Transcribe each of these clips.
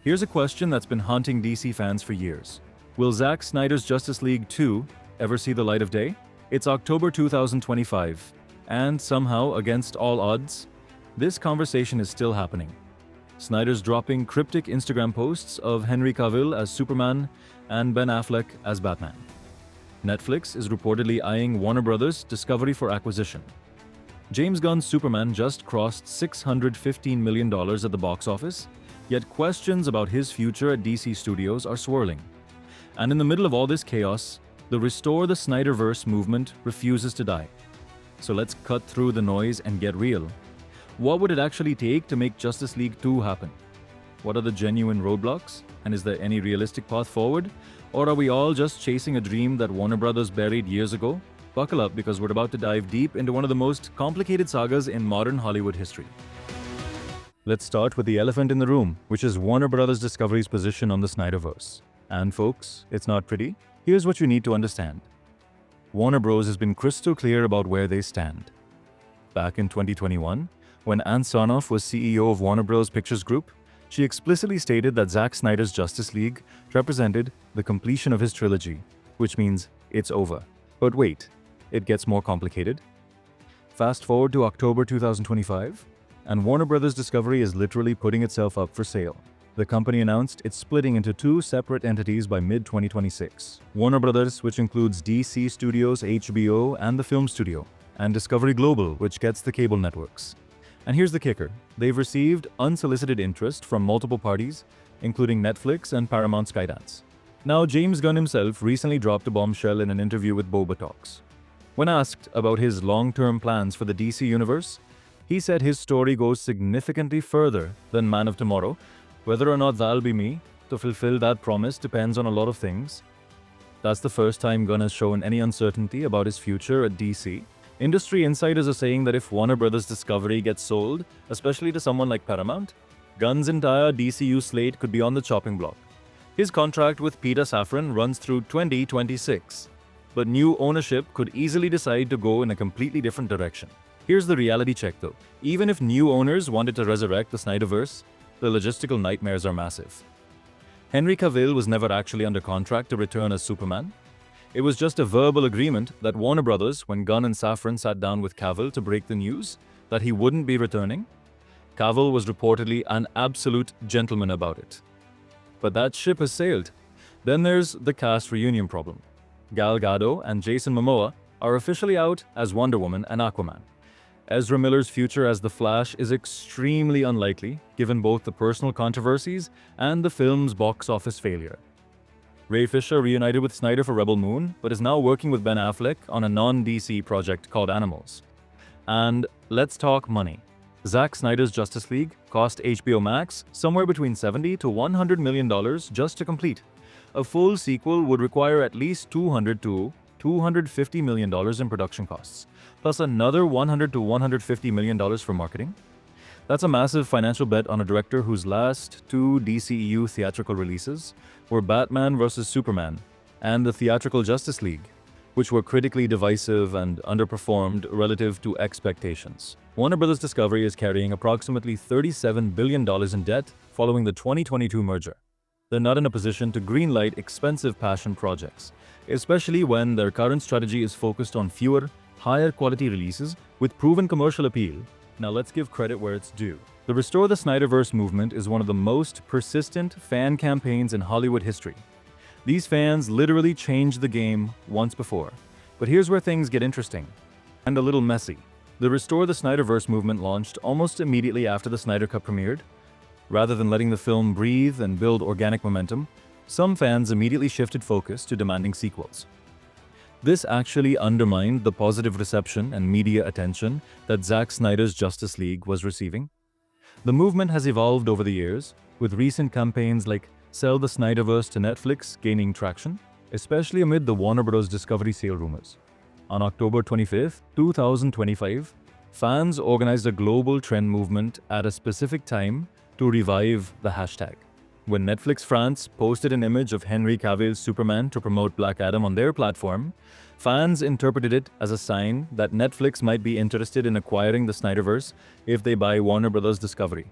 Here's a question that's been haunting DC fans for years. Will Zack Snyder's Justice League 2 ever see the light of day? It's October 2025, and somehow, against all odds, this conversation is still happening. Snyder's dropping cryptic Instagram posts of Henry Cavill as Superman and Ben Affleck as Batman. Netflix is reportedly eyeing Warner Bros. Discovery for acquisition. James Gunn's Superman just crossed $615 million at the box office, yet questions about his future at DC Studios are swirling. And in the middle of all this chaos, the Restore the SnyderVerse movement refuses to die. So let's cut through the noise and get real. What would it actually take to make Justice League 2 happen? What are the genuine roadblocks? And is there any realistic path forward? Or are we all just chasing a dream that Warner Bros. Buried years ago? Buckle up, because we're about to dive deep into one of the most complicated sagas in modern Hollywood history. Let's start with the elephant in the room, which is Warner Bros. Discovery's position on the SnyderVerse. And folks, it's not pretty. Here's what you need to understand. Warner Bros. Has been crystal clear about where they stand. Back in 2021, when Ann Sonoff was CEO of Warner Bros. Pictures Group, she explicitly stated that Zack Snyder's Justice League represented the completion of his trilogy, which means it's over. But wait, it gets more complicated. Fast forward to October 2025, and Warner Bros. Discovery is literally putting itself up for sale. The company announced it's splitting into two separate entities by mid-2026. Warner Bros., which includes DC Studios, HBO, and the film studio, and Discovery Global, which gets the cable networks. And here's the kicker. They've received unsolicited interest from multiple parties, including Netflix and Paramount Skydance. Now, James Gunn himself recently dropped a bombshell in an interview with Boba Talks. When asked about his long-term plans for the DC universe, he said his story goes significantly further than Man of Tomorrow. Whether or not that'll be me to fulfill that promise depends on a lot of things. That's the first time Gunn has shown any uncertainty about his future at DC. Industry insiders are saying that if Warner Bros. Discovery gets sold, especially to someone like Paramount, Gunn's entire DCU slate could be on the chopping block. His contract with Peter Safran runs through 2026, but new ownership could easily decide to go in a completely different direction. Here's the reality check though. Even if new owners wanted to resurrect the SnyderVerse, the logistical nightmares are massive. Henry Cavill was never actually under contract to return as Superman. It was just a verbal agreement that Warner Bros., when Gunn and Safran sat down with Cavill to break the news that he wouldn't be returning, Cavill was reportedly an absolute gentleman about it. But that ship has sailed. Then there's the cast reunion problem. Gal Gadot and Jason Momoa are officially out as Wonder Woman and Aquaman. Ezra Miller's future as The Flash is extremely unlikely, given both the personal controversies and the film's box office failure. Ray Fisher reunited with Snyder for Rebel Moon, but is now working with Ben Affleck on a non-DC project called Animals. And let's talk money. Zack Snyder's Justice League cost HBO Max somewhere between $70 to $100 million just to complete. A full sequel would require at least $200 to $250 million in production costs, plus another $100 to $150 million for marketing. That's a massive financial bet on a director whose last two DCEU theatrical releases were Batman vs. Superman and the theatrical Justice League, which were critically divisive and underperformed relative to expectations. Warner Bros. Discovery is carrying approximately $37 billion in debt following the 2022 merger. They're not in a position to greenlight expensive passion projects, especially when their current strategy is focused on fewer, higher quality releases with proven commercial appeal. Now let's give credit where it's due. The Restore the SnyderVerse movement is one of the most persistent fan campaigns in Hollywood history. These fans literally changed the game once before. But here's where things get interesting and a little messy. The Restore the SnyderVerse movement launched almost immediately after the Snyder Cut premiered. Rather than letting the film breathe and build organic momentum, some fans immediately shifted focus to demanding sequels. This actually undermined the positive reception and media attention that Zack Snyder's Justice League was receiving. The movement has evolved over the years, with recent campaigns like Sell the SnyderVerse to Netflix gaining traction, especially amid the Warner Bros. Discovery sale rumors. On October 25, 2025, fans organized a global trend movement at a specific time to revive the hashtag. When Netflix France posted an image of Henry Cavill's Superman to promote Black Adam on their platform, fans interpreted it as a sign that Netflix might be interested in acquiring the SnyderVerse if they buy Warner Bros. Discovery.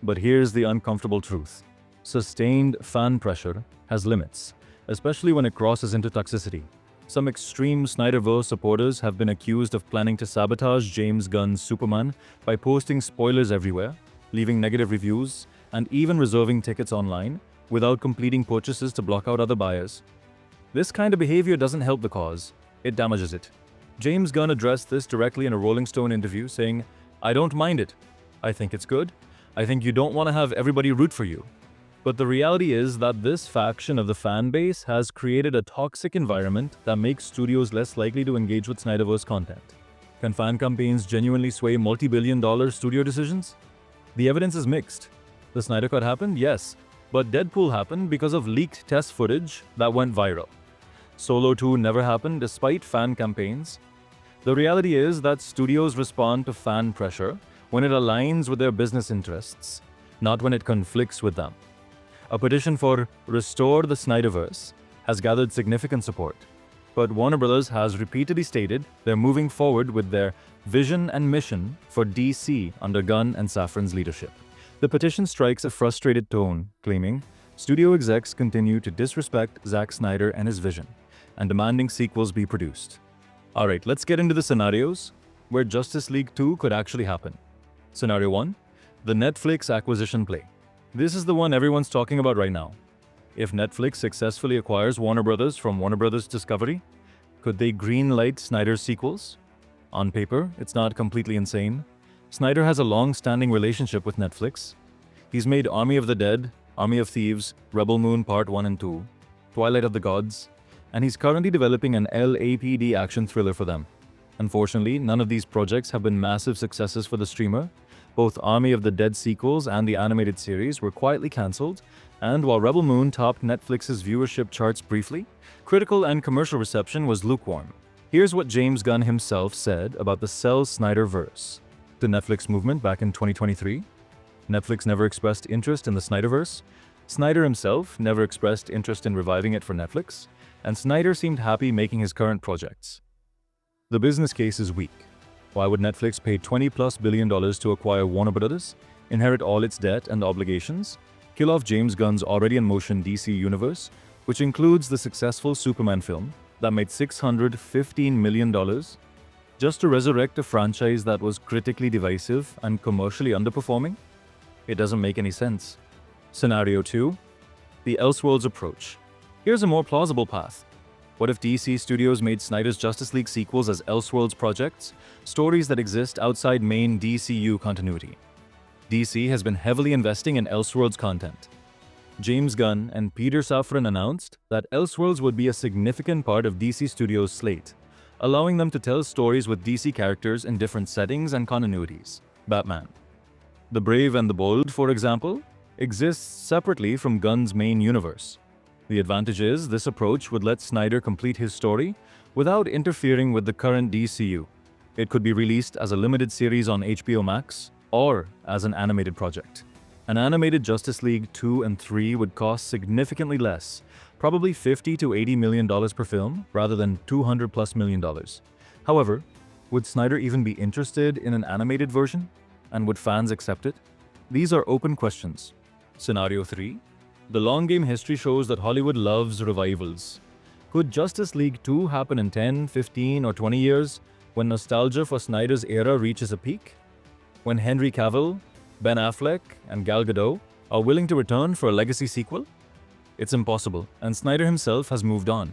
But here's the uncomfortable truth. sustained fan pressure has limits, especially when it crosses into toxicity. Some extreme SnyderVerse supporters have been accused of planning to sabotage James Gunn's Superman by posting spoilers everywhere, leaving negative reviews, and even reserving tickets online without completing purchases to block out other buyers. This kind of behavior doesn't help the cause, it damages it. James Gunn addressed this directly in a Rolling Stone interview, saying, "I don't mind it. I think it's good. I think you don't want to have everybody root for you. But the reality is that this faction of the fan base has created a toxic environment that makes studios less likely to engage with SnyderVerse content. Can fan campaigns genuinely sway multi-billion-dollar studio decisions? The evidence is mixed. The Snyder Cut happened, yes, but Deadpool happened because of leaked test footage that went viral. Solo 2 never happened despite fan campaigns. The reality is that studios respond to fan pressure when it aligns with their business interests, not when it conflicts with them. A petition for Restore the SnyderVerse has gathered significant support, but Warner Bros. Has repeatedly stated they're moving forward with their vision and mission for DC under Gunn and Safran's leadership. The petition strikes a frustrated tone, claiming studio execs continue to disrespect Zack Snyder and his vision, and demanding sequels be produced. Alright, let's get into the scenarios where Justice League 2 could actually happen. Scenario 1. The Netflix acquisition play. This is the one everyone's talking about right now. If Netflix successfully acquires Warner Bros. From Warner Bros. Discovery, could they greenlight Snyder's sequels? On paper, it's not completely insane. Snyder has a long-standing relationship with Netflix. He's made Army of the Dead, Army of Thieves, Rebel Moon Part 1 and 2, Twilight of the Gods, and he's currently developing an LAPD action thriller for them. Unfortunately, none of these projects have been massive successes for the streamer. Both Army of the Dead sequels and the animated series were quietly cancelled, and while Rebel Moon topped Netflix's viewership charts briefly, critical and commercial reception was lukewarm. Here's what James Gunn himself said about the Sell SnyderVerse. The Netflix movement back in 2023. Netflix never expressed interest in the SnyderVerse. Snyder himself never expressed interest in reviving it for Netflix, and Snyder seemed happy making his current projects. The business case is weak. Why would Netflix pay $20+ billion to acquire Warner Bros., inherit all its debt and obligations, kill off James Gunn's already-in-motion DC universe, which includes the successful Superman film that made $615 million, just to resurrect a franchise that was critically divisive and commercially underperforming? It doesn't make any sense. Scenario 2. The Elseworlds approach. Here's a more plausible path. What if DC Studios made Snyder's Justice League sequels as Elseworlds projects, stories that exist outside main DCU continuity? DC has been heavily investing in Elseworlds content. James Gunn and Peter Safran announced that Elseworlds would be a significant part of DC Studios' slate, allowing them to tell stories with DC characters in different settings and continuities. Batman. The Brave and the Bold, for example, exists separately from Gunn's main universe. The advantage is this approach would let Snyder complete his story without interfering with the current DCU. It could be released as a limited series on HBO Max or as an animated project. An animated Justice League 2 and 3 would cost significantly less, probably $50 to $80 million per film rather than $200+ million. However, would Snyder even be interested in an animated version? And would fans accept it? These are open questions. Scenario 3. The long game history shows that Hollywood loves revivals. Could Justice League 2 happen in 10, 15, or 20 years when nostalgia for Snyder's era reaches a peak? When Henry Cavill, Ben Affleck, and Gal Gadot are willing to return for a legacy sequel? It's impossible, and Snyder himself has moved on.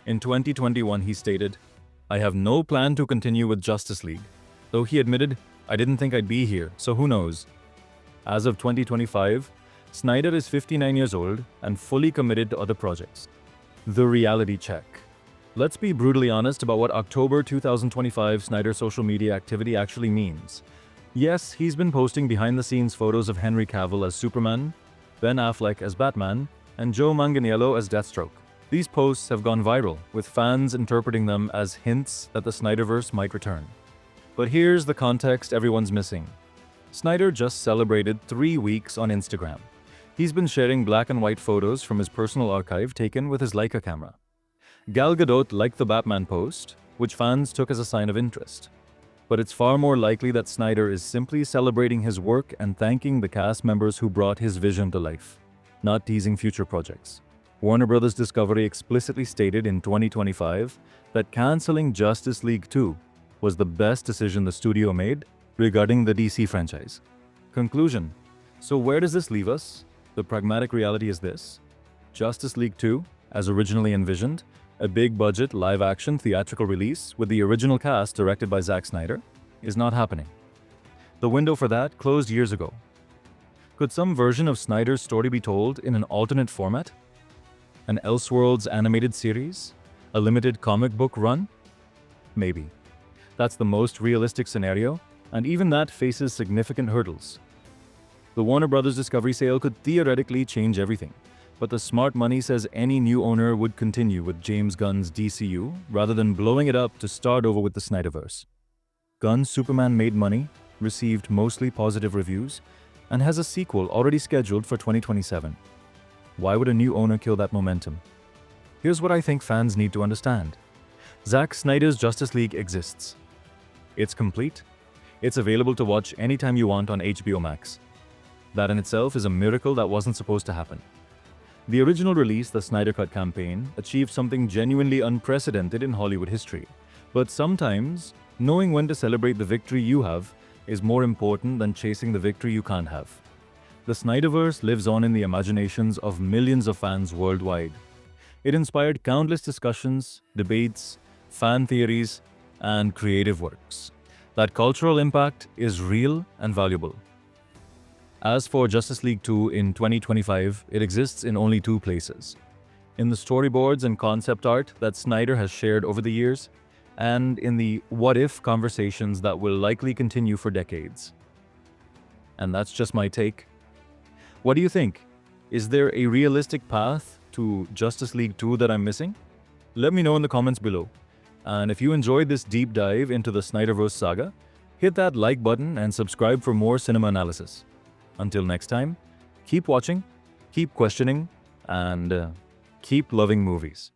In 2021, he stated, "I have no plan to continue with Justice League," though he admitted, "I didn't think I'd be here, so who knows." As of 2025, Snyder is 59 years old and fully committed to other projects. The reality check. Let's be brutally honest about what October 2025 Snyder social media activity actually means. Yes, he's been posting behind-the-scenes photos of Henry Cavill as Superman, Ben Affleck as Batman, and Joe Manganiello as Deathstroke. These posts have gone viral, with fans interpreting them as hints that the SnyderVerse might return. But here's the context everyone's missing. Snyder just celebrated 3 weeks on Instagram. He's been sharing black and white photos from his personal archive taken with his Leica camera. Gal Gadot liked the Batman post, which fans took as a sign of interest. But it's far more likely that Snyder is simply celebrating his work and thanking the cast members who brought his vision to life. not teasing future projects. Warner Bros. Discovery explicitly stated in 2025 that canceling Justice League 2 was the best decision the studio made regarding the DC franchise. Conclusion. So where does this leave us? The pragmatic reality is this. Justice League 2, as originally envisioned, a big-budget, live-action theatrical release with the original cast directed by Zack Snyder, is not happening. The window for that closed years ago. Could some version of Snyder's story be told in an alternate format? An Elseworlds animated series? A limited comic book run? Maybe. That's the most realistic scenario, and even that faces significant hurdles. The Warner Bros. Discovery sale could theoretically change everything, but the smart money says any new owner would continue with James Gunn's DCU rather than blowing it up to start over with the SnyderVerse. Gunn's Superman made money, received mostly positive reviews, and has a sequel already scheduled for 2027. Why would a new owner kill that momentum? Here's what I think fans need to understand. Zack Snyder's Justice League exists. It's complete. It's available to watch anytime you want on HBO Max. That in itself is a miracle that wasn't supposed to happen. The original release, the Snyder Cut campaign, achieved something genuinely unprecedented in Hollywood history. But sometimes, knowing when to celebrate the victory you have is more important than chasing the victory you can't have. The SnyderVerse lives on in the imaginations of millions of fans worldwide. It inspired countless discussions, debates, fan theories, and creative works. That cultural impact is real and valuable. As for Justice League 2 in 2025, it exists in only two places. In the storyboards and concept art that Snyder has shared over the years, and in the what-if conversations that will likely continue for decades. And that's just my take. What do you think? Is there a realistic path to Justice League 2 that I'm missing? Let me know in the comments below. And if you enjoyed this deep dive into the SnyderVerse saga, hit that like button and subscribe for more cinema analysis. Until next time, keep watching, keep questioning, and keep loving movies.